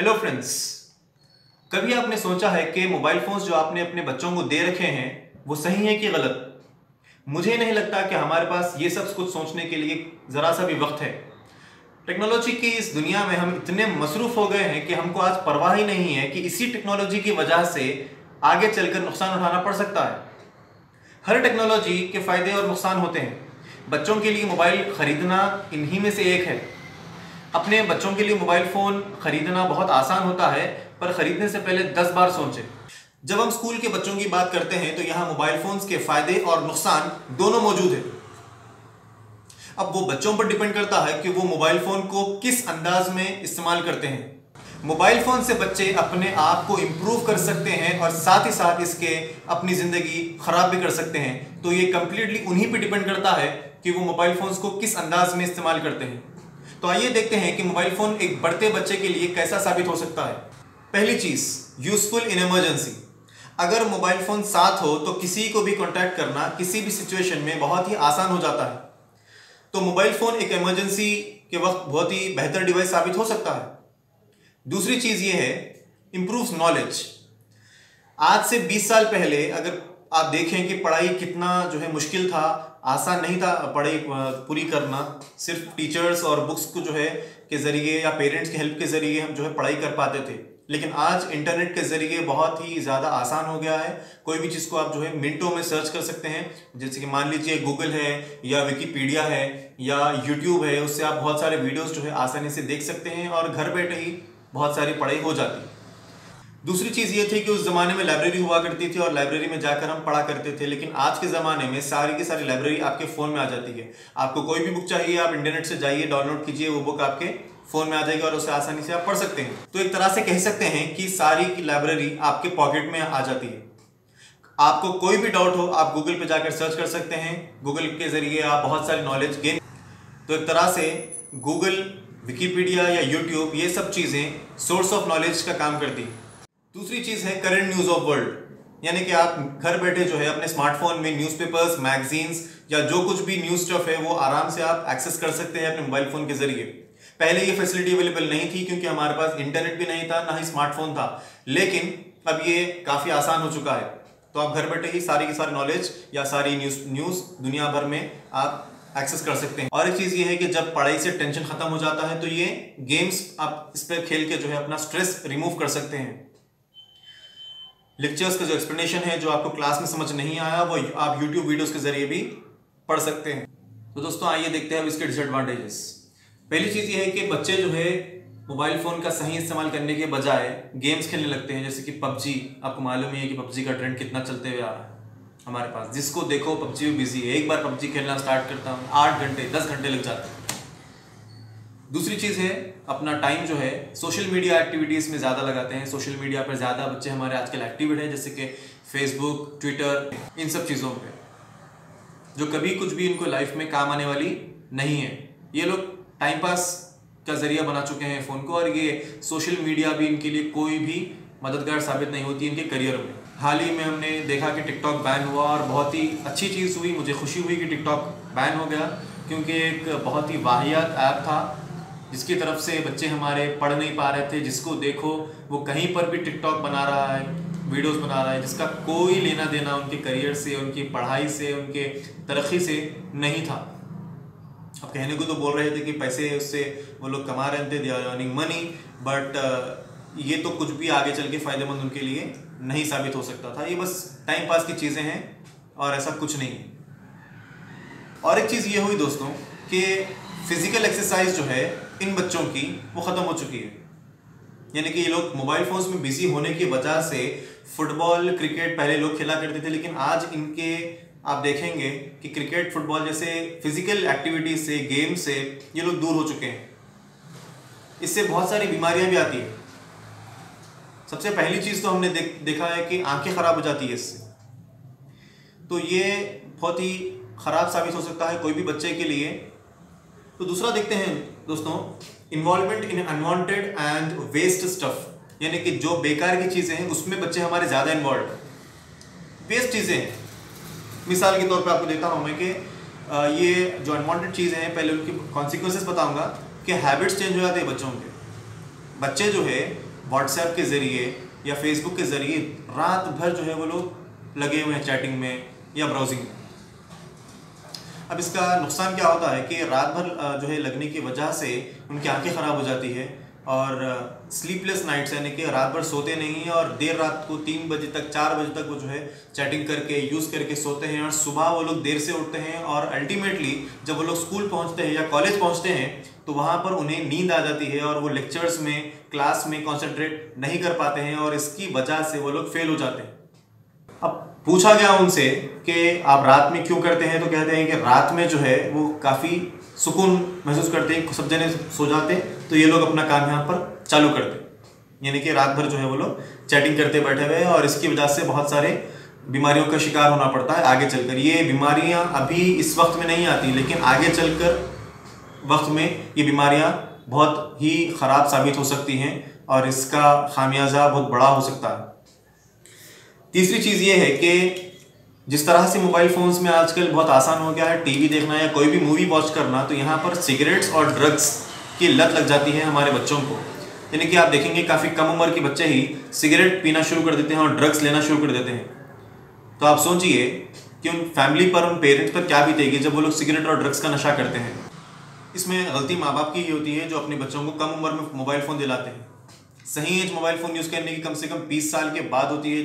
Hello friends, कभी आपने सोचा है कि मोबाइल फोन्स जो आपने अपने बच्चों को दे रखे हैं वो सही है कि गलत? मुझे नहीं लगता कि हमारे पास ये सब कुछ सोचने के लिए ज़रा सा भी वक्त है। टेक्नोलॉजी की इस दुनिया में हम इतने मसरूफ़ हो गए हैं कि हमको आज परवाह ही नहीं है कि इसी टेक्नोलॉजी की वजह से आगे चलकर नुकसान उठाना पड़ सकता है। हर टेक्नोलॉजी के फ़ायदे और नुकसान होते हैं। बच्चों के लिए मोबाइल ख़रीदना इन्हीं में से एक है। अपने बच्चों के लिए मोबाइल फ़ोन ख़रीदना बहुत आसान होता है, पर ख़रीदने से पहले 10 बार सोचें। जब हम स्कूल के बच्चों की बात करते हैं तो यहाँ मोबाइल फ़ोन्स के फ़ायदे और नुकसान दोनों मौजूद हैं। अब वो बच्चों पर डिपेंड करता है कि वो मोबाइल फ़ोन को किस अंदाज में इस्तेमाल करते हैं। मोबाइल फ़ोन से बच्चे अपने आप को इम्प्रूव कर सकते हैं और साथ ही साथ इसके अपनी ज़िंदगी ख़राब भी कर सकते हैं। तो ये कम्प्लीटली उन्हीं पर डिपेंड करता है कि वो मोबाइल फ़ोन्स को किस अंदाज में इस्तेमाल करते हैं। तो आइए देखते हैं कि मोबाइल फ़ोन एक बढ़ते बच्चे के लिए कैसा साबित हो सकता है। पहली चीज़, यूज़फुल इन इमरजेंसी। अगर मोबाइल फ़ोन साथ हो तो किसी को भी कॉन्टैक्ट करना किसी भी सिचुएशन में बहुत ही आसान हो जाता है। तो मोबाइल फ़ोन एक इमरजेंसी के वक्त बहुत ही बेहतर डिवाइस साबित हो सकता है। दूसरी चीज़ ये है, इम्प्रूव्स नॉलेज। आज से 20 साल पहले अगर आप देखें कि पढ़ाई कितना जो है मुश्किल था, आसान नहीं था पढ़ाई पूरी करना। सिर्फ टीचर्स और बुक्स को जो है के ज़रिए या पेरेंट्स की हेल्प के ज़रिए हम जो है पढ़ाई कर पाते थे। लेकिन आज इंटरनेट के ज़रिए बहुत ही ज़्यादा आसान हो गया है। कोई भी चीज़ को आप जो है मिनटों में सर्च कर सकते हैं। जैसे कि मान लीजिए गूगल है या विकीपीडिया है या यूट्यूब है, उससे आप बहुत सारे वीडियोज़ जो है आसानी से देख सकते हैं और घर बैठे ही बहुत सारी पढ़ाई हो जाती है। दूसरी चीज़ ये थी कि उस ज़माने में लाइब्रेरी हुआ करती थी और लाइब्रेरी में जाकर हम पढ़ा करते थे। लेकिन आज के ज़माने में सारी की सारी लाइब्रेरी आपके फ़ोन में आ जाती है। आपको कोई भी बुक चाहिए, आप इंटरनेट से जाइए, डाउनलोड कीजिए, वो बुक आपके फ़ोन में आ जाएगी और उसे आसानी से आप पढ़ सकते हैं। तो एक तरह से कह सकते हैं कि सारी की लाइब्रेरी आपके पॉकेट में आ जाती है। आपको कोई भी डाउट हो, आप गूगल पर जाकर सर्च कर सकते हैं। गूगल के ज़रिए आप बहुत सारी नॉलेज गेन। तो एक तरह से गूगल, विकीपीडिया या यूट्यूब, ये सब चीज़ें सोर्स ऑफ नॉलेज का काम करती है। दूसरी चीज़ है करंट न्यूज़ ऑफ वर्ल्ड, यानी कि आप घर बैठे जो है अपने स्मार्टफोन में न्यूज़पेपर्स, मैगजीन्स या जो कुछ भी न्यूज़ स्टफ है वो आराम से आप एक्सेस कर सकते हैं अपने मोबाइल फ़ोन के ज़रिए। पहले ये फैसिलिटी अवेलेबल नहीं थी क्योंकि हमारे पास इंटरनेट भी नहीं था, ना ही स्मार्टफोन था। लेकिन अब ये काफ़ी आसान हो चुका है। तो आप घर बैठे ही सारी की सारी नॉलेज या सारी न्यूज़ दुनिया भर में आप एक्सेस कर सकते हैं। और एक चीज़ ये है कि जब पढ़ाई से टेंशन ख़त्म हो जाता है तो ये गेम्स आप इस पर खेल के जो है अपना स्ट्रेस रिमूव कर सकते हैं। लेक्चर्स का जो एक्सप्लेनेशन है, जो आपको क्लास में समझ नहीं आया, वो आप यूट्यूब वीडियोस के जरिए भी पढ़ सकते हैं। तो दोस्तों आइए देखते हैं अब इसके डिसएडवांटेजेस। पहली चीज़ ये है कि बच्चे जो है मोबाइल फ़ोन का सही इस्तेमाल करने के बजाय गेम्स खेलने लगते हैं। जैसे कि पबजी, आपको मालूम ही है कि पबजी का ट्रेंड कितना चलते हुए आ रहा है हमारे पास। जिसको देखो पबजी में बिजी है। एक बार पबजी खेलना स्टार्ट करता हूँ 8 घंटे 10 घंटे लग जाते हैं। दूसरी चीज़ है, अपना टाइम जो है सोशल मीडिया एक्टिविटीज़ में ज़्यादा लगाते हैं। सोशल मीडिया पर ज़्यादा बच्चे हमारे आजकल एक्टिव हैं, जैसे कि फेसबुक, ट्विटर, इन सब चीज़ों पे, जो कभी कुछ भी इनको लाइफ में काम आने वाली नहीं है। ये लोग टाइम पास का ज़रिया बना चुके हैं फ़ोन को, और ये सोशल मीडिया भी इनके लिए कोई भी मददगार साबित नहीं होती इनके करियर में। हाल ही में हमने देखा कि टिकटॉक बैन हुआ और बहुत ही अच्छी चीज़ हुई। मुझे खुशी हुई कि टिकटॉक बैन हो गया, क्योंकि एक बहुत ही वाहियात ऐप था जिसकी तरफ से बच्चे हमारे पढ़ नहीं पा रहे थे। जिसको देखो वो कहीं पर भी टिकटॉक बना रहा है, वीडियोस बना रहा है, जिसका कोई लेना देना उनके करियर से, उनकी पढ़ाई से, उनके तरक्की से नहीं था। अब कहने को तो बोल रहे थे कि पैसे उससे वो लोग कमा रहे थे, they are earning money, but ये तो कुछ भी आगे चल के फ़ायदेमंद उनके लिए नहीं साबित हो सकता था। ये बस टाइम पास की चीज़ें हैं और ऐसा कुछ नहीं है। और एक चीज़ ये हुई दोस्तों कि फिज़िकल एक्सरसाइज जो है इन बच्चों की वो ख़त्म हो चुकी है। यानी कि ये लोग मोबाइल फ़ोन्स में बिजी होने की वजह से फुटबॉल, क्रिकेट पहले लोग खेला करते थे, लेकिन आज इनके आप देखेंगे कि क्रिकेट, फुटबॉल जैसे फिज़िकल एक्टिविटी से, गेम से ये लोग दूर हो चुके हैं। इससे बहुत सारी बीमारियां भी आती है। सबसे पहली चीज़ तो हमने देखा है कि आंखें ख़राब हो जाती है इससे। तो ये बहुत ही ख़राब साबित हो सकता है कोई भी बच्चे के लिए। तो दूसरा देखते हैं दोस्तों, involvement in unwanted and waste stuff, यानी कि जो बेकार की चीज़ें हैं उसमें बच्चे हमारे ज़्यादा इन्वॉल्व हैं। वेस्ट चीज़ें हैं, मिसाल के तौर पे आपको देता हूँ मैं कि ये जो अनवांटेड चीज़ें हैं, पहले उनकी कॉन्सिक्वेंसेस बताऊँगा कि हैबिट्स चेंज हो जाते हैं बच्चों के। बच्चे जो है व्हाट्सएप के ज़रिए या फेसबुक के ज़रिए रात भर जो है वो लोग लगे हुए हैं चैटिंग में या ब्राउजिंग में। अब इसका नुकसान क्या होता है कि रात भर जो है लगने की वजह से उनकी आंखें ख़राब हो जाती है और स्लीपलेस नाइट्स, यानी कि रात भर सोते नहीं हैं और देर रात को 3 बजे तक 4 बजे तक वो जो है चैटिंग करके यूज़ करके सोते हैं और सुबह वो लोग देर से उठते हैं और अल्टीमेटली जब वो लोग स्कूल पहुंचते हैं या कॉलेज पहुंचते हैं तो वहाँ पर उन्हें नींद आ जाती है और वो लेक्चर्स में, क्लास में कॉन्सेंट्रेट नहीं कर पाते हैं और इसकी वजह से वो लोग फेल हो जाते हैं। अब पूछा गया उनसे कि आप रात में क्यों करते हैं, तो कहते हैं कि रात में जो है वो काफ़ी सुकून महसूस करते हैं, सब जने सो जाते हैं तो ये लोग अपना काम यहाँ पर चालू करते हैं, यानी कि रात भर जो है वो लोग चैटिंग करते बैठे हुए हैं और इसकी वजह से बहुत सारे बीमारियों का शिकार होना पड़ता है आगे चलकर। ये बीमारियाँ अभी इस वक्त में नहीं आती, लेकिन आगे चलकर वक्त में ये बीमारियाँ बहुत ही ख़राब साबित हो सकती हैं और इसका खामियाजा बहुत बड़ा हो सकता है। तीसरी चीज़ ये है कि जिस तरह से मोबाइल फ़ोन्स में आजकल बहुत आसान हो गया है टीवी देखना या कोई भी मूवी वॉच करना, तो यहाँ पर सिगरेट्स और ड्रग्स की लत लग जाती है हमारे बच्चों को। यानी कि आप देखेंगे काफ़ी कम उम्र के बच्चे ही सिगरेट पीना शुरू कर देते हैं और ड्रग्स लेना शुरू कर देते हैं। तो आप सोचिए कि उन फैमिली पर, उन पेरेंट्स पर क्या बीतेगी जब वो लोग सिगरेट और ड्रग्स का नशा करते हैं। इसमें गलती माँ बाप की ही होती है जो अपने बच्चों को कम उम्र में मोबाइल फ़ोन दिलाते हैं। सही एज मोबाइल फ़ोन यूज़ करने की कम से कम 20 साल के बाद होती है,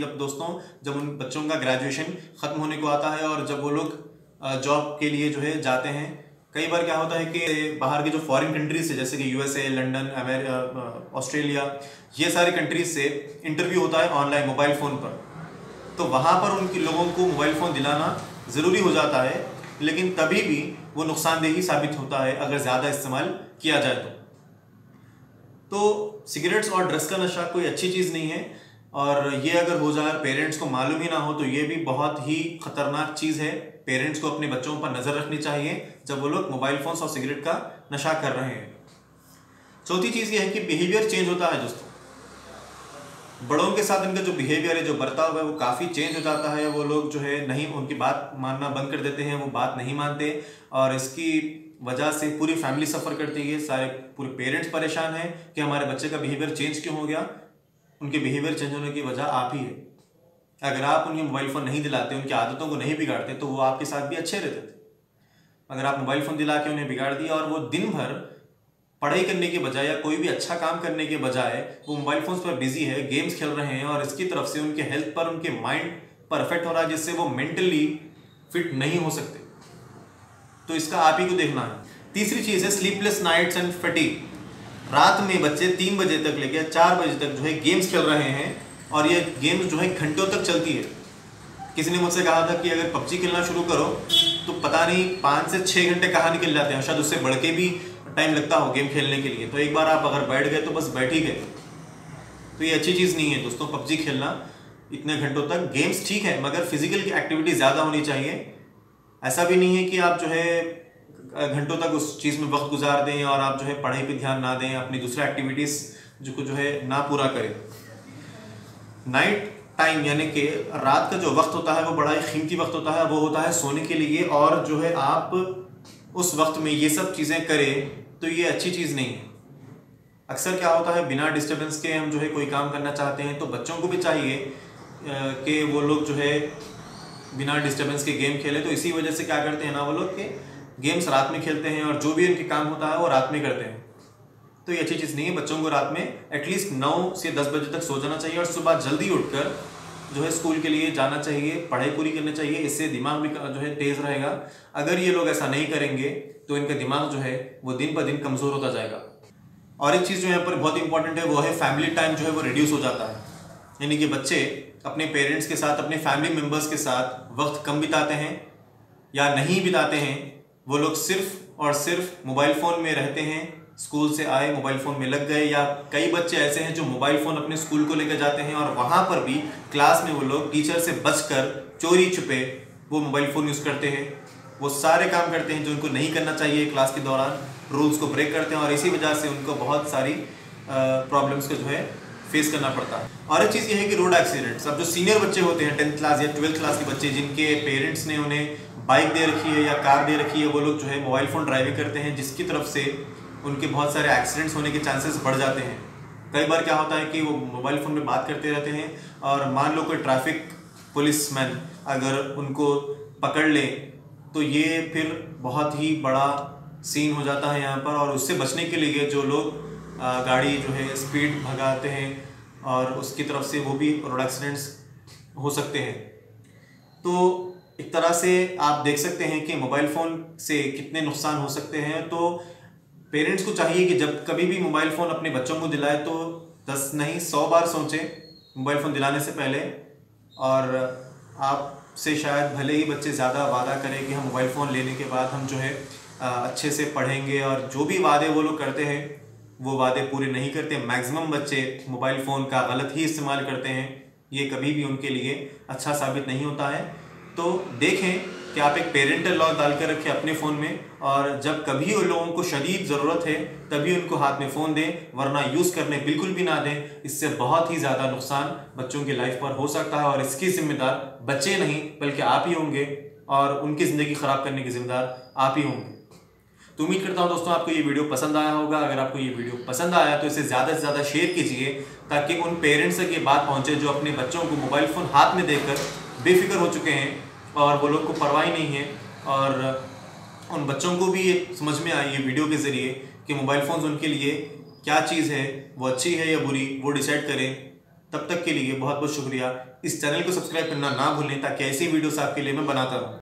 जब उन बच्चों का ग्रेजुएशन ख़त्म होने को आता है और जब वो लोग जॉब के लिए जो है जाते हैं। कई बार क्या होता है कि बाहर के जो फॉरेन कंट्रीज से, जैसे कि USA, लंदन, ऑस्ट्रेलिया, ये सारी कंट्रीज से इंटरव्यू होता है ऑनलाइन मोबाइल फ़ोन पर, तो वहाँ पर उनके लोगों को मोबाइल फ़ोन दिलाना ज़रूरी हो जाता है, लेकिन तभी भी वो नुकसानदेही साबित होता है अगर ज़्यादा इस्तेमाल किया जाए तो सिगरेट्स और ड्रग्स का नशा कोई अच्छी चीज़ नहीं है और ये अगर हो जाए पेरेंट्स को मालूम ही ना हो तो ये भी बहुत ही ख़तरनाक चीज़ है। पेरेंट्स को अपने बच्चों पर नज़र रखनी चाहिए जब वो लोग मोबाइल फ़ोन्स और सिगरेट का नशा कर रहे हैं। चौथी चीज़ ये है कि बिहेवियर चेंज होता है दोस्तों। बड़ों के साथ इनका जो बिहेवियर है, जो बर्ताव है, वो काफ़ी चेंज हो जाता है। वो लोग जो है नहीं, उनकी बात मानना बंद कर देते हैं, वो बात नहीं मानते और इसकी वजह से पूरी फैमिली सफ़र करती है। सारे पूरे पेरेंट्स परेशान हैं कि हमारे बच्चे का बिहेवियर चेंज क्यों हो गया। उनके बिहेवियर चेंज होने की वजह आप ही है। अगर आप उन्हें मोबाइल फ़ोन नहीं दिलाते, उनकी आदतों को नहीं बिगाड़ते, तो वो आपके साथ भी अच्छे रहते थे। अगर आप मोबाइल फ़ोन दिला के उन्हें बिगाड़ दिया और वो दिन भर पढ़ाई करने के बजाय या कोई भी अच्छा काम करने के बजाय वो मोबाइल फ़ोन्स पर बिजी है, गेम्स खेल रहे हैं और इसकी तरफ से उनके हेल्थ पर, उनके माइंड पर इफेक्ट हो रहा है, जिससे वो मेंटली फिट नहीं हो सकते। तो इसका आप ही को देखना है। तीसरी चीज़ है स्लीपलेस नाइट्स एंड फटीग। रात में बच्चे 3 बजे तक लेके 4 बजे तक जो है गेम्स खेल रहे हैं और ये गेम्स जो है घंटों तक चलती है। किसी ने मुझसे कहा था कि अगर पबजी खेलना शुरू करो तो पता नहीं 5 से 6 घंटे कहाँ निकल जाते हैं, शायद उससे बढ़ के भी टाइम लगता हो गेम खेलने के लिए। तो एक बार आप अगर बैठ गए तो बस बैठ ही गए। तो ये अच्छी चीज़ नहीं है दोस्तों पबजी खेलना इतने घंटों तक। गेम्स ठीक है, मगर फिजिकल की एक्टिविटी ज़्यादा होनी चाहिए। ऐसा भी नहीं है कि आप जो है घंटों तक उस चीज़ में वक्त गुजार दें और आप जो है पढ़ाई पे ध्यान ना दें, अपनी दूसरे एक्टिविटीज़ जो है ना पूरा करें। नाइट टाइम यानी कि रात का जो वक्त होता है वो बड़ा ही कीमती वक्त होता है, वो होता है सोने के लिए। और जो है आप उस वक्त में ये सब चीज़ें करें तो ये अच्छी चीज़ नहीं है। अक्सर क्या होता है बिना डिस्टर्बेंस के हम जो है कोई काम करना चाहते हैं, तो बच्चों को भी चाहिए कि वो लोग जो है बिना डिस्टर्बेंस के गेम खेलें। तो इसी वजह से क्या करते हैं ना वो लोग कि गेम्स रात में खेलते हैं और जो भी उनके काम होता है वो रात में करते हैं। तो ये अच्छी चीज़ नहीं है। बच्चों को रात में एटलीस्ट 9 से 10 बजे तक सो जाना चाहिए और सुबह जल्दी उठकर जो है स्कूल के लिए जाना चाहिए, पढ़ाई पूरी करनी चाहिए। इससे दिमाग भी जो है तेज़ रहेगा। अगर ये लोग ऐसा नहीं करेंगे तो इनका दिमाग जो है वो दिन ब दिन कमज़ोर होता जाएगा। और एक चीज़ जो यहाँ पर बहुत इंपॉर्टेंट है वो है फैमिली टाइम जो है वो रिड्यूस हो जाता है। यानी कि बच्चे अपने पेरेंट्स के साथ, अपने फैमिली मेम्बर्स के साथ वक्त कम बिताते हैं या नहीं बिताते हैं। वो लोग सिर्फ और सिर्फ मोबाइल फ़ोन में रहते हैं। स्कूल से आए मोबाइल फ़ोन में लग गए, या कई बच्चे ऐसे हैं जो मोबाइल फ़ोन अपने स्कूल को लेकर जाते हैं और वहाँ पर भी क्लास में वो लोग टीचर से बचकर चोरी छुपे वो मोबाइल फ़ोन यूज़ करते हैं। वो सारे काम करते हैं जो उनको नहीं करना चाहिए क्लास के दौरान, रूल्स को ब्रेक करते हैं और इसी वजह से उनको बहुत सारी प्रॉब्लम्स को जो है फेस करना पड़ता है। और एक चीज़ ये है कि रोड एक्सीडेंट्स। अब जो सीनियर बच्चे होते हैं 10th क्लास या 12th क्लास के बच्चे, जिनके पेरेंट्स ने उन्हें बाइक दे रखी है या कार दे रखी है, वो लोग जो है मोबाइल फ़ोन ड्राइविंग करते हैं, जिसकी तरफ से उनके बहुत सारे एक्सीडेंट्स होने के चांसेस बढ़ जाते हैं। कई बार क्या होता है कि वो मोबाइल फ़ोन में बात करते रहते हैं और मान लो कोई ट्रैफिक पुलिसमैन अगर उनको पकड़ ले तो ये फिर बहुत ही बड़ा सीन हो जाता है यहाँ पर। और उससे बचने के लिए जो लोग गाड़ी जो है स्पीड भगाते हैं और उसकी तरफ से वो भी रोड एक्सीडेंट्स हो सकते हैं। तो एक तरह से आप देख सकते हैं कि मोबाइल फ़ोन से कितने नुकसान हो सकते हैं। तो पेरेंट्स को चाहिए कि जब कभी भी मोबाइल फ़ोन अपने बच्चों को दिलाए तो 10 नहीं 100 बार सोचें मोबाइल फ़ोन दिलाने से पहले। और आपसे शायद भले ही बच्चे ज़्यादा वादा करें कि हम मोबाइल फ़ोन लेने के बाद हम जो है अच्छे से पढ़ेंगे, और जो भी वादे वो लोग करते हैं वो वादे पूरे नहीं करते। मैक्सिमम बच्चे मोबाइल फ़ोन का गलत ही इस्तेमाल करते हैं, ये कभी भी उनके लिए अच्छा साबित नहीं होता है। तो देखें कि आप एक पेरेंटल लॉक डाल कर रखें अपने फ़ोन में, और जब कभी उन लोगों को शदीद ज़रूरत है तभी उनको हाथ में फ़ोन दें, वरना यूज़ करने बिल्कुल भी ना दें। इससे बहुत ही ज़्यादा नुकसान बच्चों की लाइफ पर हो सकता है, और इसकी जिम्मेदार बच्चे नहीं बल्कि आप ही होंगे, और उनकी ज़िंदगी ख़राब करने की जिम्मेदार आप ही होंगे। तो उम्मीद करता हूँ दोस्तों आपको ये वीडियो पसंद आया होगा। अगर आपको ये वीडियो पसंद आया तो इसे ज़्यादा से ज़्यादा शेयर कीजिए, ताकि उन पेरेंट्स तक ये बात पहुँचे जो अपने बच्चों को मोबाइल फ़ोन हाथ में देकर बेफिक्र हो चुके हैं और वो लोग को परवाह ही नहीं है। और उन बच्चों को भी ये समझ में आई ये वीडियो के ज़रिए कि मोबाइल फ़ोन्स उनके लिए क्या चीज़ है, वो अच्छी है या बुरी, वो डिसाइड करें। तब तक के लिए बहुत बहुत शुक्रिया। इस चैनल को सब्सक्राइब करना ना भूलें ताकि ऐसी वीडियोस आपके लिए मैं बनाता रहूँ।